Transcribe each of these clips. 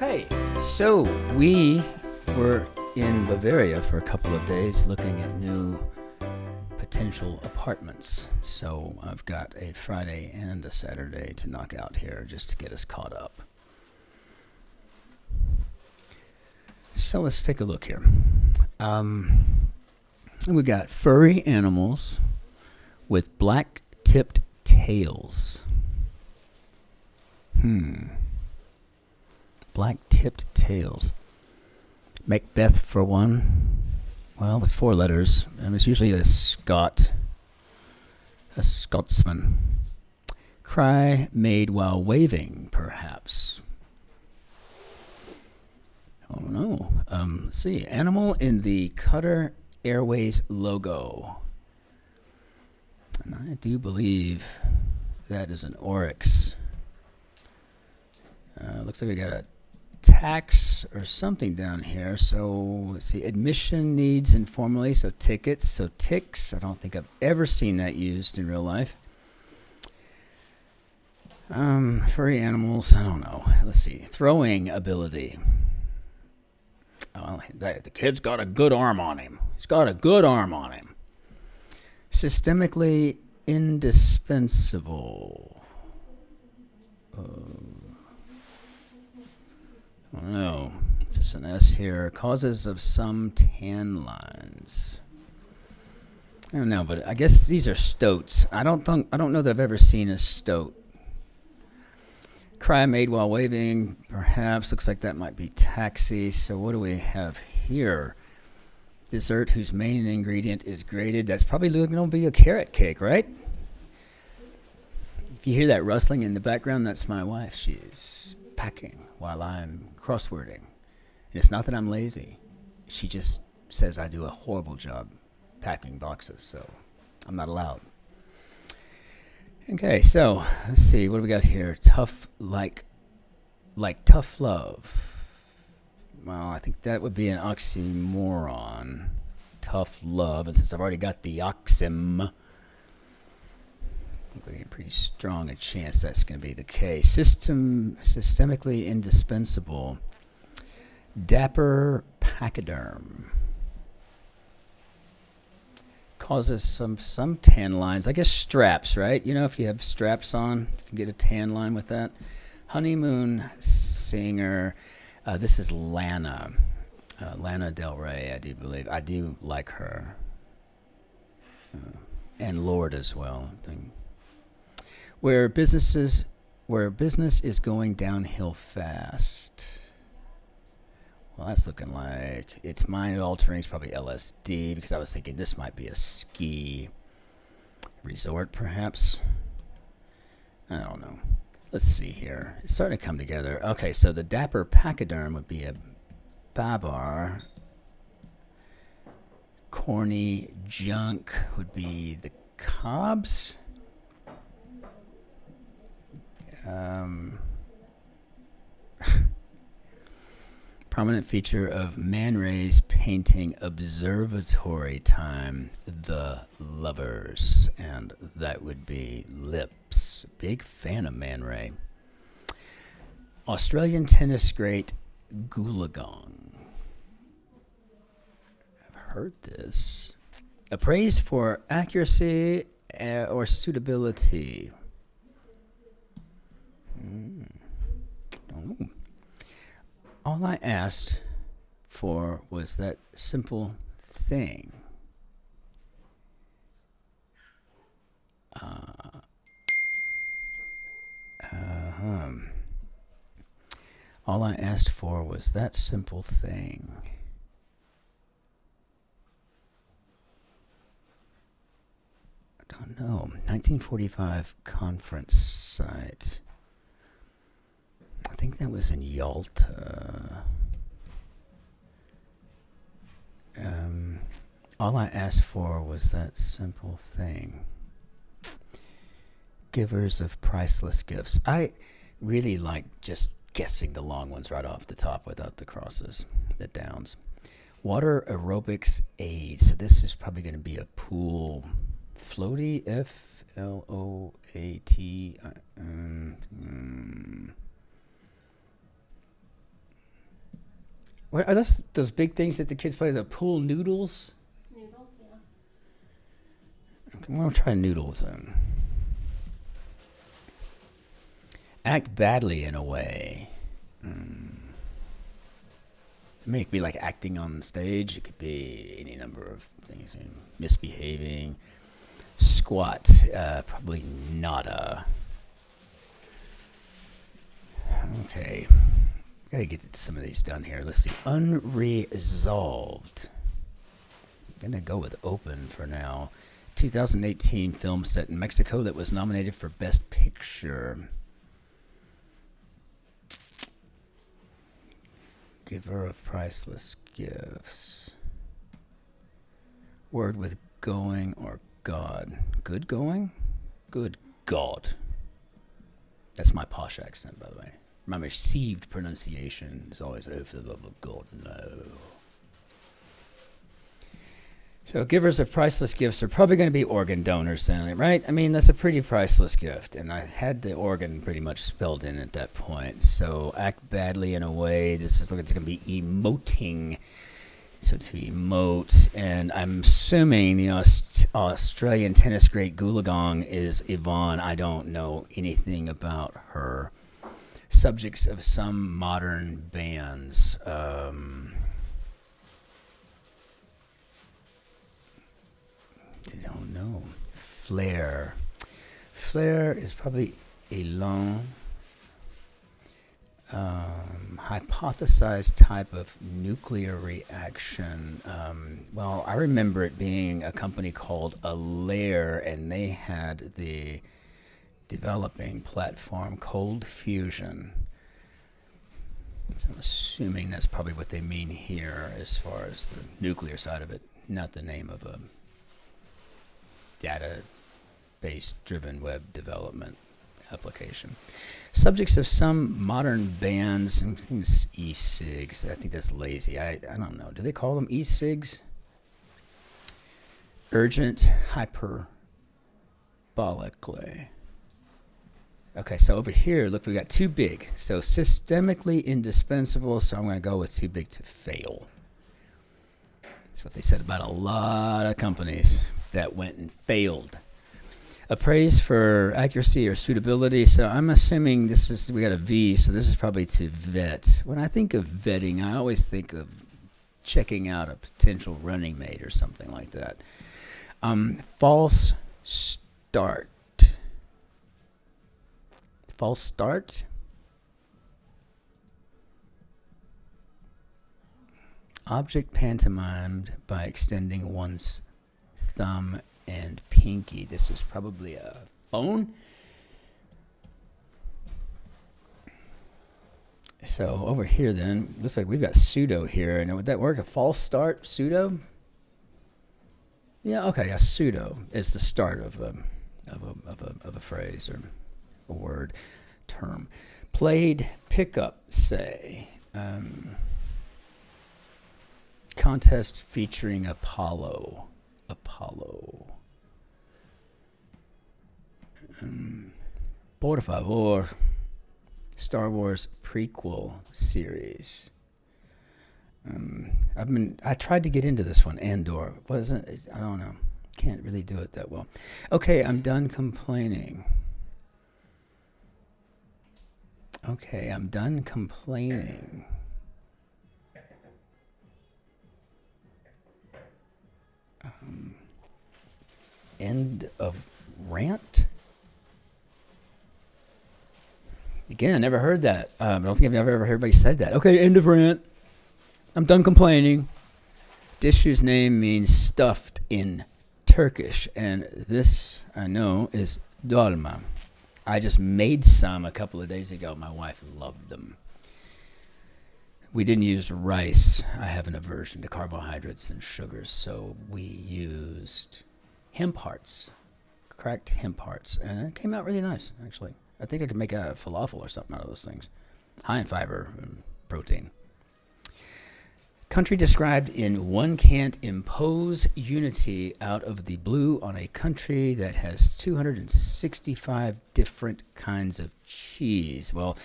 Okay, so we were in Bavaria for a couple of days looking at new potential apartments. So I've got a Friday and a Saturday to knock out here just to get us caught up. So let's take a look here. We got furry animals with black-tipped tails. Black-tipped tails. Macbeth for one. Well, with 4 letters. And it's usually a Scotsman. Cry made while waving, perhaps. Oh no. Let's see. Animal in the Qatar Airways logo. And I do believe that is an oryx. Looks like we got a tax or something down here. So let's see. Admission needs informally. So tickets. So ticks. I don't think I've ever seen that used in real life. Furry animals. I don't know. Let's see. Throwing ability. Well, the kid's got a good arm on him. He's got a good arm on him. Systemically indispensable. I don't know. It's just an S here. Causes of some tan lines. I don't know, but I guess these are stoats. I don't know that I've ever seen a stoat. Cry made while waving, perhaps. Looks like that might be taxi. So what do we have here? Dessert whose main ingredient is grated. That's probably going to be a carrot cake, right? If you hear that rustling in the background, that's my wife. She's packing while I'm crosswording. And it's not that I'm lazy. She just says I do a horrible job packing boxes, so I'm not allowed. Okay, so let's see. What do we got here? Tough, like tough love. Well, I think that would be an oxymoron. Tough love. And since I've already got the oxym, I think we get a pretty strong a chance that's going to be the case. Systemically indispensable. Dapper pachyderm. Causes some tan lines. I guess straps, right? You know, if you have straps on, you can get a tan line with that. Honeymoon singer. This is Lana. Lana Del Rey, I do believe. I do like her. And Lord as well. Where business is going downhill fast. Well, that's looking like it's mind altering. It's probably LSD because I was thinking this might be a ski resort, perhaps. I don't know. Let's see here. It's starting to come together. Okay, so the dapper pachyderm would be a babar. Corny junk would be the cobs. Prominent feature of Man Ray's painting Observatory Time, The Lovers, and that would be lips. Big fan of Man Ray. Australian tennis great Goolagong. I've heard this. Appraised for accuracy or suitability. Don't know. All I asked for was that simple thing. All I asked for was that simple thing. I don't know. 1945 conference site. I think that was in Yalta. All I asked for was that simple thing. Givers of priceless gifts. I really like just guessing the long ones right off the top without the crosses, the downs. Water aerobics aid. So this is probably going to be a pool. Floaty, F-L-O-A-T. What are those big things that the kids play? The pool noodles? Noodles, yeah. Okay, we'll try noodles then. Act badly in a way. It may be like acting on stage. It could be any number of things. Misbehaving. Squat. Probably nada. Okay. Gotta get some of these done here. Let's see. Unresolved. I'm gonna go with open for now. 2018 film set in Mexico that was nominated for Best Picture. Giver of priceless gifts. Word with going or God. Good going? Good God. That's my posh accent, by the way. My received pronunciation is always, oh, for the love of God, no. So givers of priceless gifts are probably going to be organ donors then, right? I mean, that's a pretty priceless gift, and I had the organ pretty much spelled in at that point. So act badly in a way. This is looking to be emoting. So to emote, and I'm assuming the Australian tennis great Goolagong is Yvonne. I don't know anything about her. Subjects of some modern bands. I don't know. Flare. Flare is probably Elon. Hypothesized type of nuclear reaction. Well, I remember it being a company called Alair, and they had the developing platform Cold Fusion. So I'm assuming that's probably what they mean here as far as the nuclear side of it, not the name of a database driven web development application. Subjects of some modern bands, I think it's e-cigs. I think that's lazy. I don't know. Do they call them e-cigs? Urgent hyperbolically. Okay, so over here, look, we got too big. So systemically indispensable, so I'm going to go with too big to fail. That's what they said about a lot of companies that went and failed. Appraised for accuracy or suitability, so I'm assuming this is, we got a V, so this is probably to vet. When I think of vetting, I always think of checking out a potential running mate or something like that. False start. False start. Object pantomimed by extending one's thumb and pinky. This is probably a phone. So over here then, looks like we've got pseudo here. Now would that work? A false start, pseudo? Yeah, okay, a pseudo is the start of a phrase or a word, term. Played pickup, say. Contest featuring Apollo. Por favor. Star Wars prequel series. I tried to get into this one, Andor. I don't know. Can't really do it that well. Okay, I'm done complaining. End of rant? Again, I never heard that. I don't think I've ever heard anybody said that. Okay, end of rant. I'm done complaining. Dish's name means stuffed in Turkish, and this, I know, is dolma. I just made some a couple of days ago. My wife loved them. We didn't use rice. I have an aversion to carbohydrates and sugars, so we used hemp hearts, cracked hemp hearts, and it came out really nice, actually. I think I could make a falafel or something out of those things. High in fiber and protein. Country described in one can't impose unity out of the blue on a country that has 265 different kinds of cheese. Well,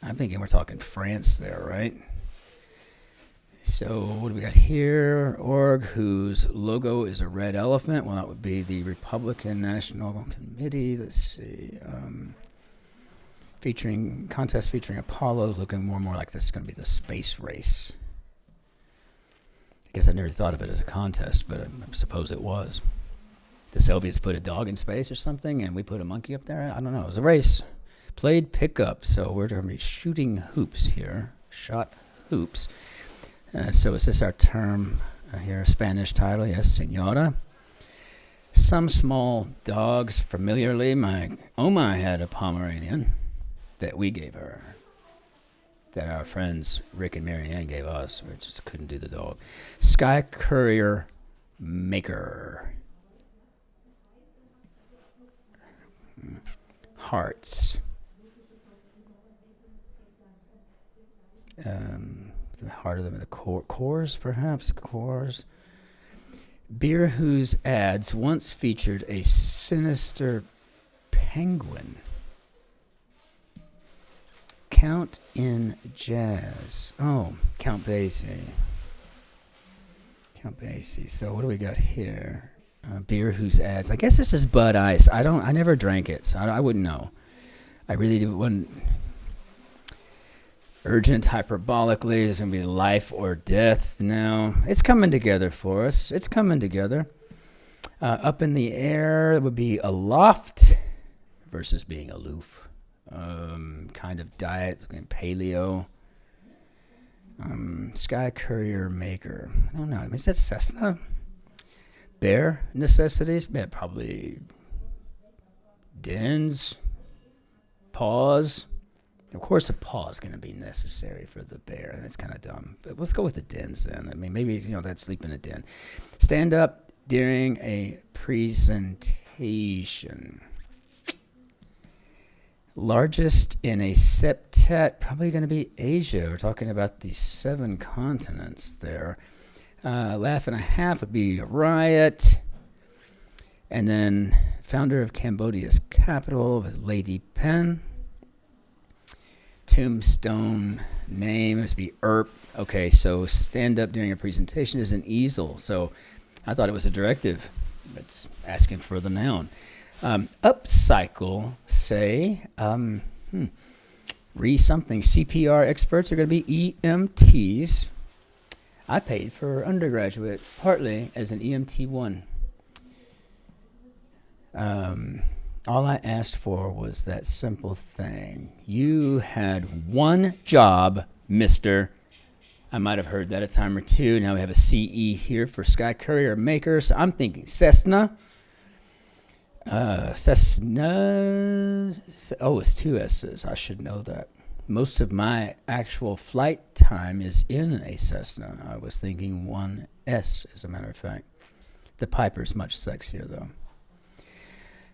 I'm thinking we're talking France there, right? So what do we got here? Org, whose logo is a red elephant. Well, that would be the Republican National Committee. Let's see. Contest featuring Apollos, looking more and more like this is going to be the space race. I guess I never thought of it as a contest, but I suppose it was. The Soviets put a dog in space or something, and we put a monkey up there. I don't know. It was a race. Played pickup, so we're going to be shooting hoops here. Shot hoops. So is this our term here? Spanish title, yes, senora. Some small dogs, familiarly. My Oma had a Pomeranian that we gave her, that our friends Rick and Marianne gave us. We just couldn't do the dog. Sky Courier Maker. Hearts. The heart of them, the cores, perhaps, cores. Beer whose ads once featured a sinister penguin. Count in Jazz. Oh, Count Basie. Count Basie. So what do we got here? Beer whose ads. I guess this is Bud Ice. I never drank it, so I wouldn't know. I really wouldn't. Urgent, hyperbolically, there's going to be life or death now. It's coming together for us. It's coming together. Up in the air, it would be aloft versus being aloof. Kind of diet, paleo. Sky Courier Maker. I don't know. Is that Cessna? Bear necessities? Yeah, probably dens. Paws. Of course, a paw is going to be necessary for the bear. That's kind of dumb. But let's go with the dens then. I mean, maybe, that's sleep in a den. Stand up during a presentation. Largest in a septet, probably going to be Asia. We're talking about the 7 continents there. Laugh and a half would be a riot. And then founder of Cambodia's capital was Lady Pen. Tombstone name must be Earp. Okay, so stand up during a presentation is an easel. So I thought it was a directive. It's asking for the noun. Upcycle, say, something. CPR experts are going to be EMTs. I paid for undergraduate partly as an EMT1. All I asked for was that simple thing. You had one job, mister. I might have heard that a time or two. Now we have a CE here for Sky Courier Maker. So I'm thinking Cessna. Cessna. Oh, it's 2 S's. I should know that. Most of my actual flight time is in a Cessna. I was thinking 1S, as a matter of fact. The Piper's much sexier, though.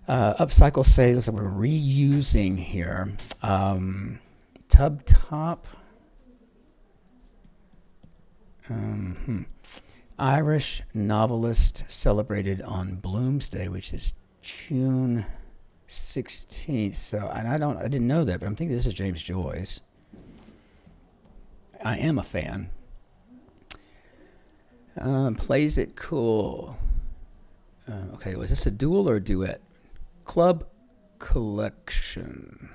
Upcycle, say, looks like we're reusing here. Tub top. Irish novelist celebrated on Bloomsday, which is June 16th. So, and I didn't know that, but I'm thinking this is James Joyce. I am a fan. Plays it cool. Okay, was this a duel or a duet? Club collection.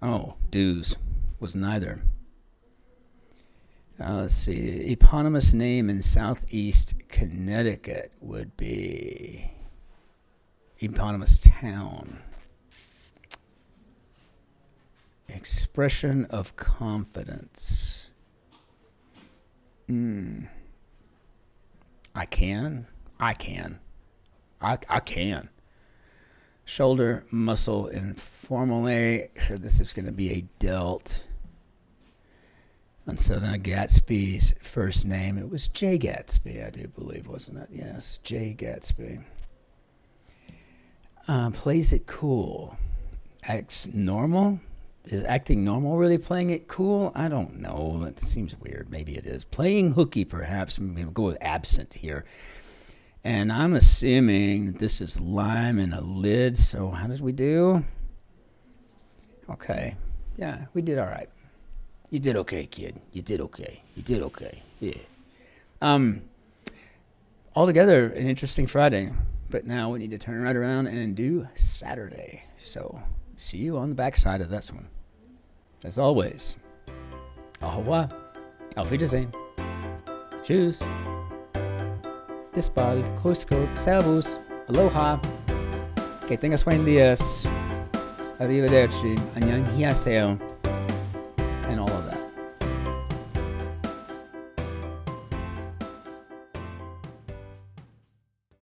Oh, dues was neither. Let's see. Eponymous name in Southeast Connecticut would be eponymous town. Expression of confidence. I can. Shoulder muscle informally. So this is going to be a delt. And so then Gatsby's first name, it was J. Gatsby, I do believe, wasn't it? Yes, J. Gatsby. Plays it cool. Acts normal. Is acting normal really playing it cool? I don't know. It seems weird. Maybe it is. Playing hooky, perhaps. I'm going to go with absent here. And I'm assuming this is lime and a lid. So how did we do? Okay. Yeah, we did all right. You did okay, kid. You did okay. You did okay. Yeah. Altogether, an interesting Friday. But now we need to turn right around and do Saturday. So, see you on the backside of this one. As always, au revoir, auf Wiedersehen, tschüss, bis bald, grüß Gott, servus, aloha, que tengas buen días, arrivederci, annyeonghaseyo.